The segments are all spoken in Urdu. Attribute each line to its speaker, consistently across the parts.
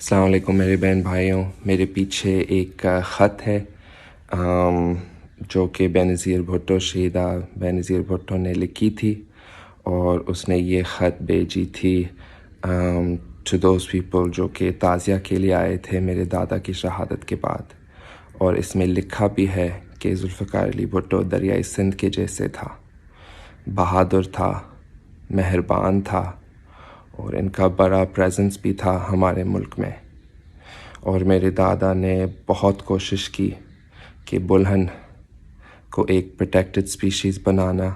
Speaker 1: السلام علیکم میرے بہن بھائیوں. میرے پیچھے ایک خط ہے جو کہ بینظیر بھٹو شہیدہ بینظیر بھٹو نے لکھی تھی، اور اس نے یہ خط بھیجی تھی ٹو دوز پیپل جو کہ تعزیہ کے لیے آئے تھے میرے دادا کی شہادت کے بعد. اور اس میں لکھا بھی ہے کہ ذوالفقار علی بھٹو دریائے سندھ کے جیسے تھا، بہادر تھا، مہربان تھا، اور ان کا بڑا پریزنس بھی تھا ہمارے ملک میں. اور میرے دادا نے بہت کوشش کی کہ بلہن کو ایک پروٹیکٹڈ اسپیشیز بنانا.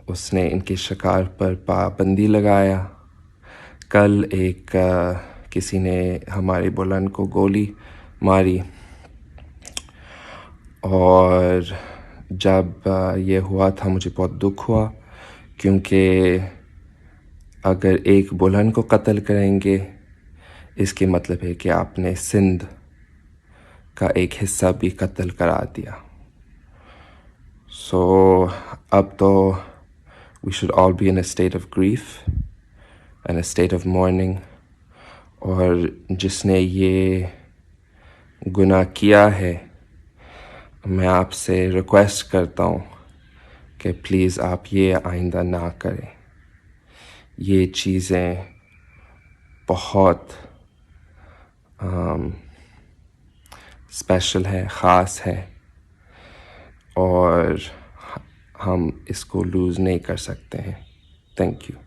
Speaker 1: اس نے ان کے شکار پر پابندی لگایا. کل کسی نے ہمارے بلہن کو گولی ماری، اور جب یہ ہوا تھا مجھے بہت دکھ ہوا، کیونکہ اگر ایک بلہن کو قتل کریں گے اس کے مطلب ہے کہ آپ نے سندھ کا ایک حصہ بھی قتل کرا دیا. سو اب تو we should all be in a state of grief and a state of mourning. اور جس نے یہ گناہ کیا ہے، میں آپ سے ریکویسٹ کرتا ہوں کہ پلیز آپ یہ آئندہ نہ کریں. یہ چیزیں بہت اسپیشل ہے، خاص ہے، اور ہم اس کو لوز نہیں کر سکتے ہیں. Thank you.